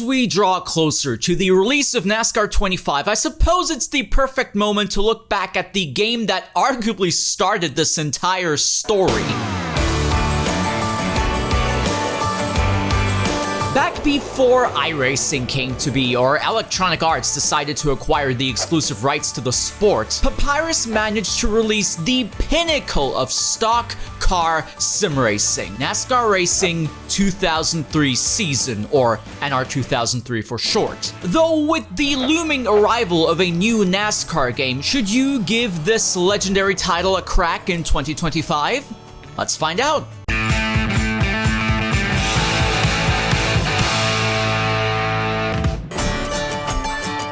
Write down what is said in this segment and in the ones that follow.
As we draw closer to the release of NASCAR 25, I suppose it's the perfect moment to look back at the game that arguably started this entire story. Back before iRacing came to be, or Electronic Arts decided to acquire the exclusive rights to the sport, Papyrus managed to release the pinnacle of stock car sim racing, NASCAR Racing 2003 season, or NR2003 for short. Though with the looming arrival of a new NASCAR game, should you give this legendary title a crack in 2025? Let's find out.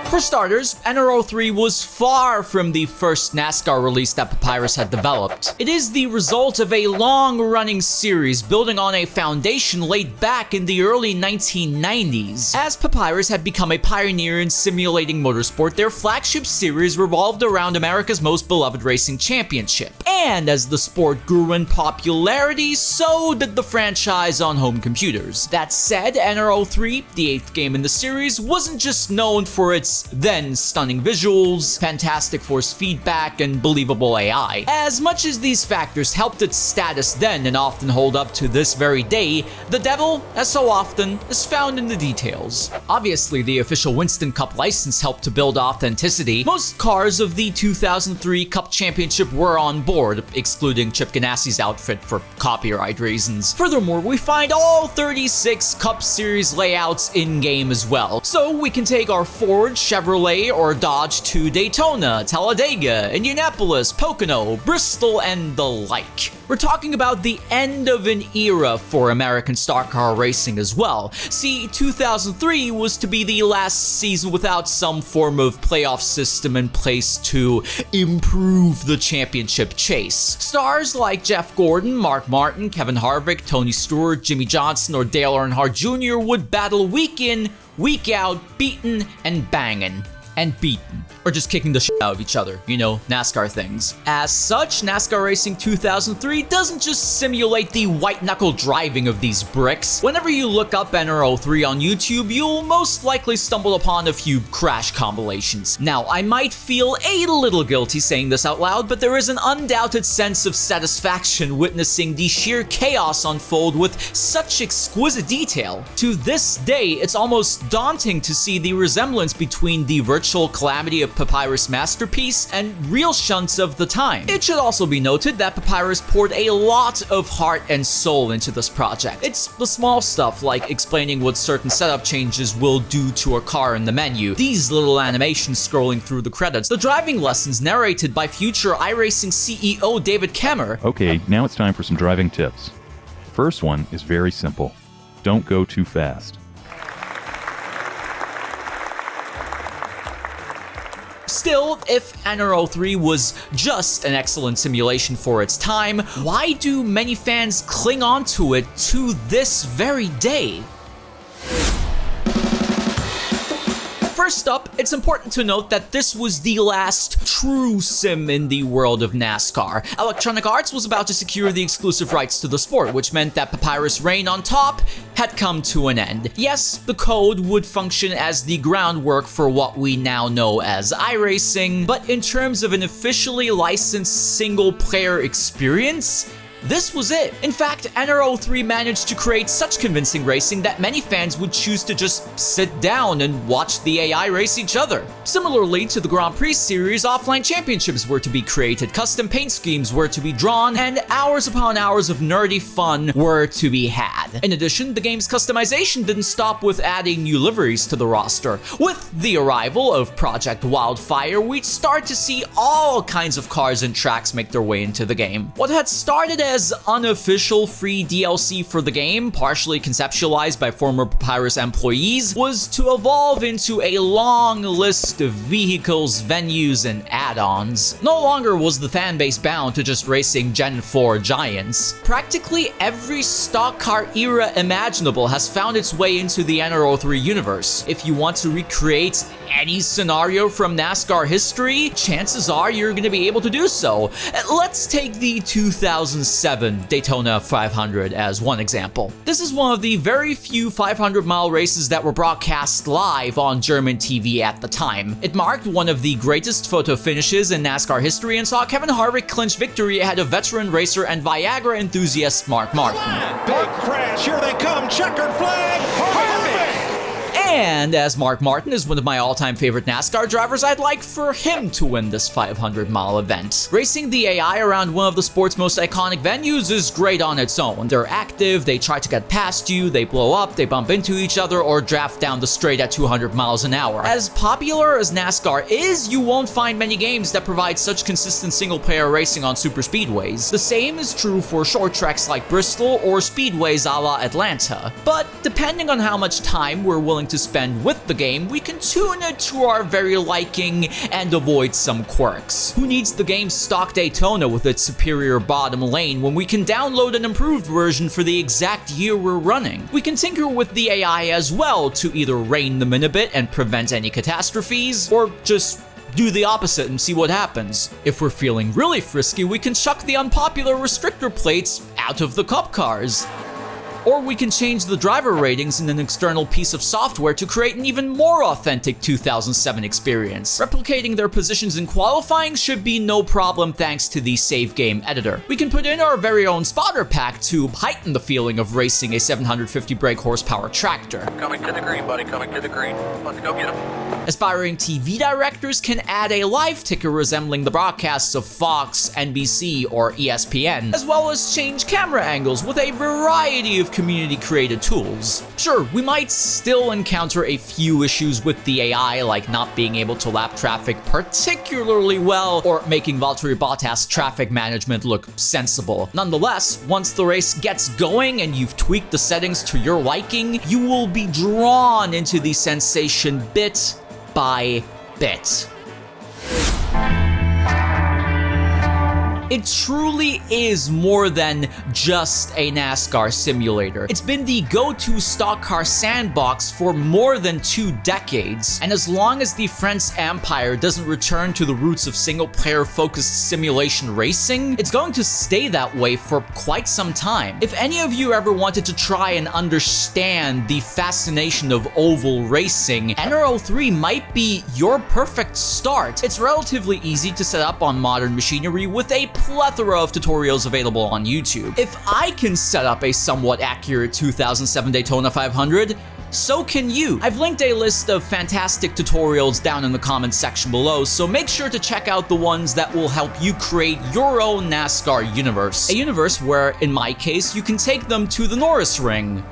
For starters, NR2003 was far from the first NASCAR release that Papyrus had developed. It is the result of a long-running series building on a foundation laid back in the early 1990s. As Papyrus had become a pioneer in simulating motorsport, their flagship series revolved around America's most beloved racing championship. And as the sport grew in popularity, so did the franchise on home computers. That said, NR2003, the 8th game in the series, wasn't just known for its then stunning visuals, fantastic force feedback, and believable AI. As much as these factors helped its status then and often hold up to this very day, the devil, as so often, is found in the details. Obviously, the official Winston Cup license helped to build authenticity. Most cars of the 2003 Cup Championship were on board, excluding Chip Ganassi's outfit for copyright reasons. Furthermore, we find all 36 Cup Series layouts in-game as well, so we can take our Ford, Chevrolet, or Dodge to Daytona, Talladega, Indianapolis, Pocono, Bristol, and the like. We're talking about the end of an era for American stock car racing as well. See, 2003 was to be the last season without some form of playoff system in place to improve the championship chase. Stars like Jeff Gordon, Mark Martin, Kevin Harvick, Tony Stewart, Jimmy Johnson, or Dale Earnhardt Jr. would battle week in, week out, beaten and banging. And beaten. Or just kicking the shit out of each other, you know, NASCAR things. As such, NASCAR Racing 2003 doesn't just simulate the white-knuckle driving of these bricks. Whenever you look up NR2003 on YouTube, you'll most likely stumble upon a few crash compilations. Now, I might feel a little guilty saying this out loud, but there is an undoubted sense of satisfaction witnessing the sheer chaos unfold with such exquisite detail. To this day, it's almost daunting to see the resemblance between the virtual calamity of Papyrus' masterpiece and real shunts of the time. It should also be noted that Papyrus poured a lot of heart and soul into this project. It's the small stuff like explaining what certain setup changes will do to a car in the menu, these little animations scrolling through the credits, the driving lessons narrated by future iRacing CEO David Kemmer. Okay, now it's time for some driving tips. The first one is very simple. Don't go too fast. Still, if NR2003 was just an excellent simulation for its time, why do many fans cling on to it to this very day? First up, it's important to note that this was the last true sim in the world of NASCAR. Electronic Arts was about to secure the exclusive rights to the sport, which meant that Papyrus' reign on top had come to an end. Yes, the code would function as the groundwork for what we now know as iRacing, but in terms of an officially licensed single-player experience, this was it. In fact, NR2003 managed to create such convincing racing that many fans would choose to just sit down and watch the AI race each other. Similarly to the Grand Prix series, offline championships were to be created, custom paint schemes were to be drawn, and hours upon hours of nerdy fun were to be had. In addition, the game's customization didn't stop with adding new liveries to the roster. With the arrival of Project Wildfire, we'd start to see all kinds of cars and tracks make their way into the game. What had started as unofficial free DLC for the game, partially conceptualized by former Papyrus employees, was to evolve into a long list of vehicles, venues, and add-ons. No longer was the fanbase bound to just racing Gen 4 giants. Practically every stock car era imaginable has found its way into the NR2003 universe. If you want to recreate any scenario from NASCAR history, chances are you're going to be able to do so. Let's take the 2006 2007 Daytona 500 as one example. This is one of the very few 500-mile races that were broadcast live on German TV at the time. It marked one of the greatest photo finishes in NASCAR history and saw Kevin Harvick clinch victory ahead of veteran racer and Viagra enthusiast Mark Martin. Big crash, here they come, checkered flag, Harvick! And as Mark Martin is one of my all-time favorite NASCAR drivers, I'd like for him to win this 500-mile event. Racing the AI around one of the sport's most iconic venues is great on its own. They're active, they try to get past you, they blow up, they bump into each other, or draft down the straight at 200 miles an hour. As popular as NASCAR is, you won't find many games that provide such consistent single-player racing on superspeedways. The same is true for short tracks like Bristol or speedways a la Atlanta. But depending on how much time we're willing to spend with the game, we can tune it to our very liking and avoid some quirks. Who needs the game's stock Daytona with its superior bottom lane when we can download an improved version for the exact year we're running? We can tinker with the AI as well to either rein them in a bit and prevent any catastrophes, or just do the opposite and see what happens. If we're feeling really frisky, we can chuck the unpopular restrictor plates out of the cup cars. Or we can change the driver ratings in an external piece of software to create an even more authentic 2007 experience. Replicating their positions in qualifying should be no problem thanks to the save game editor. We can put in our very own spotter pack to heighten the feeling of racing a 750 brake horsepower tractor. Coming to the green, buddy, coming to the green. Let's go get him. Aspiring TV directors can add a live ticker resembling the broadcasts of Fox, NBC, or ESPN, as well as change camera angles with a variety of community-created tools. Sure, we might still encounter a few issues with the AI, like not being able to lap traffic particularly well, or making Valtteri Bottas' traffic management look sensible. Nonetheless, once the race gets going and you've tweaked the settings to your liking, you will be drawn into the sensation bit by bit. It truly is more than just a NASCAR simulator. It's been the go-to stock car sandbox for more than 2 decades, and as long as the French Empire doesn't return to the roots of single-player focused simulation racing, it's going to stay that way for quite some time. If any of you ever wanted to try and understand the fascination of oval racing, NR2003 might be your perfect start. It's relatively easy to set up on modern machinery with a plethora of tutorials available on YouTube. If I can set up a somewhat accurate 2007 Daytona 500, so can you. I've linked a list of fantastic tutorials down in the comments section below, so make sure to check out the ones that will help you create your own NASCAR universe. A universe where, in my case, you can take them to the Norris Ring,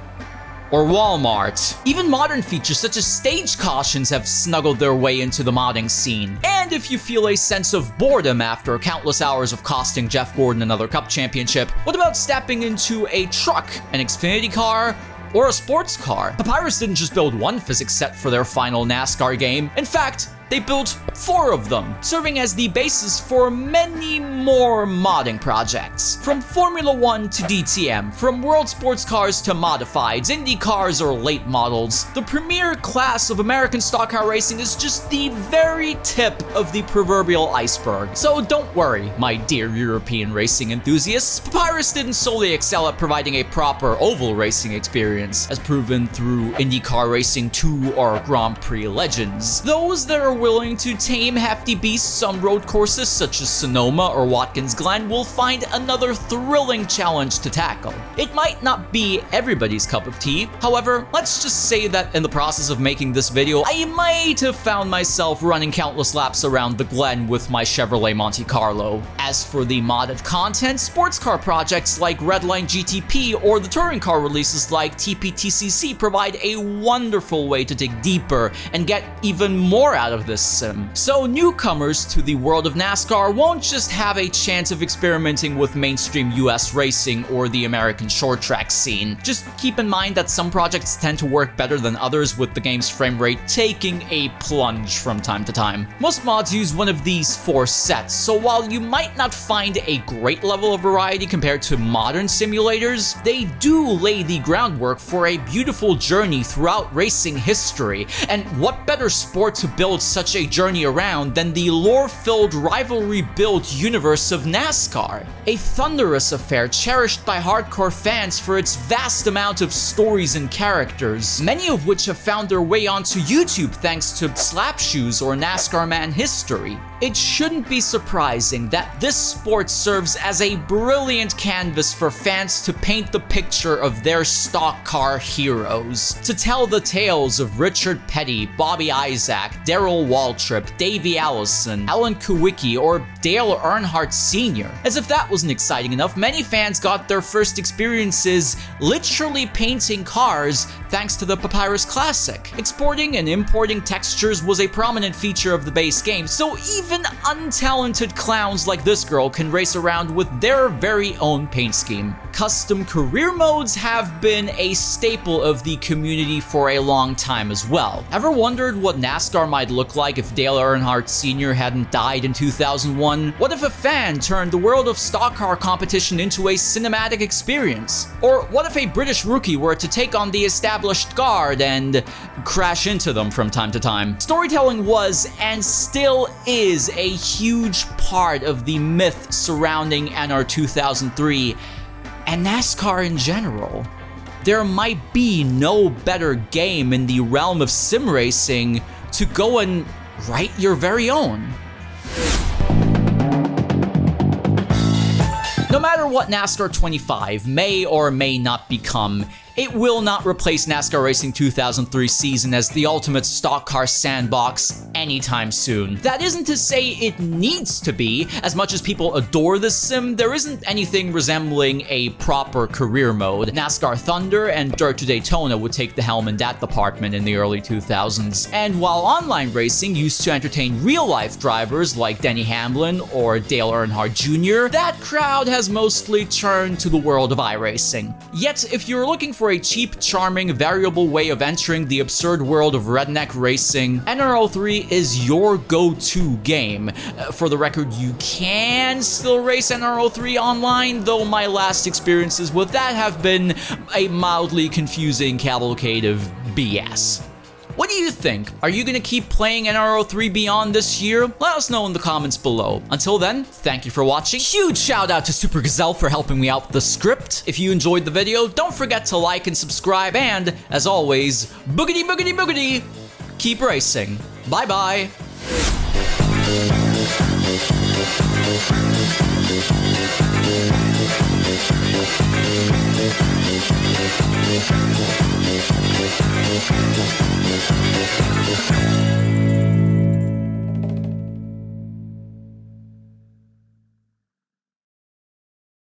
or Walmart. Even modern features such as stage cautions have snuggled their way into the modding scene. And if you feel a sense of boredom after countless hours of costing Jeff Gordon another Cup championship, what about stepping into a truck, an Xfinity car, or a sports car? Papyrus didn't just build one physics set for their final NASCAR game. In fact, they built 4 of them, serving as the basis for many more modding projects. From Formula 1 to DTM, from world sports cars to modifieds, Indy cars or late models, the premier class of American stock car racing is just the very tip of the proverbial iceberg. So don't worry, my dear European racing enthusiasts, Papyrus didn't solely excel at providing a proper oval racing experience, as proven through IndyCar Racing 2 or Grand Prix Legends. Those that are willing to tame hefty beasts on road courses such as Sonoma or Watkins Glen will find another thrilling challenge to tackle. It might not be everybody's cup of tea, however, let's just say that in the process of making this video, I might have found myself running countless laps around the Glen with my Chevrolet Monte Carlo. As for the modded content, sports car projects like Redline GTP or the touring car releases like TPTCC provide a wonderful way to dig deeper and get even more out of this sim. So newcomers to the world of NASCAR won't just have a chance of experimenting with mainstream US racing or the American short track scene. Just keep in mind that some projects tend to work better than others, with the game's frame rate taking a plunge from time to time. Most mods use one of these 4 sets, so while you might not find a great level of variety compared to modern simulators, they do lay the groundwork for a beautiful journey throughout racing history. And what better sport to build such a journey around than the lore-filled, rivalry-built universe of NASCAR. A thunderous affair cherished by hardcore fans for its vast amount of stories and characters, many of which have found their way onto YouTube thanks to Slapshoes or NASCAR Man History. It shouldn't be surprising that this sport serves as a brilliant canvas for fans to paint the picture of their stock car heroes, to tell the tales of Richard Petty, Bobby Isaac, Darrell Waltrip, Davey Allison, Alan Kawicki, or Dale Earnhardt Sr. As if that wasn't exciting enough, many fans got their first experiences literally painting cars thanks to the Papyrus Classic. Exporting and importing textures was a prominent feature of the base game, so even untalented clowns like this girl can race around with their very own paint scheme. Custom career modes have been a staple of the community for a long time as well. Ever wondered what NASCAR might look like if Dale Earnhardt Sr. hadn't died in 2001? What if a fan turned the world of stock car competition into a cinematic experience? Or what if a British rookie were to take on the established guard and crash into them from time to time? Storytelling was and still is a huge part of the myth surrounding NR2003 and NASCAR in general. There might be no better game in the realm of sim racing to go and write your very own. No matter what NASCAR 25 may or may not become, it will not replace NASCAR Racing 2003 season as the ultimate stock car sandbox anytime soon. That isn't to say it needs to be. As much as people adore this sim, there isn't anything resembling a proper career mode. NASCAR Thunder and Dirt to Daytona would take the helm in that department in the early 2000s. And while online racing used to entertain real-life drivers like Denny Hamlin or Dale Earnhardt Jr., that crowd has mostly turned to the world of iRacing. Yet, if you're looking for a cheap, charming, variable way of entering the absurd world of redneck racing, NR2003 is your go-to game. For the record, you can still race NR2003 online, though my last experiences with that have been a mildly confusing cavalcade of BS. What do you think? Are you gonna keep playing NR2003 beyond this year? Let us know in the comments below. Until then, thank you for watching. Huge shout out to Super Gazelle for helping me out with the script. If you enjoyed the video, don't forget to like and subscribe, and as always, boogity boogity boogity, keep racing. Bye bye. We'll be right back.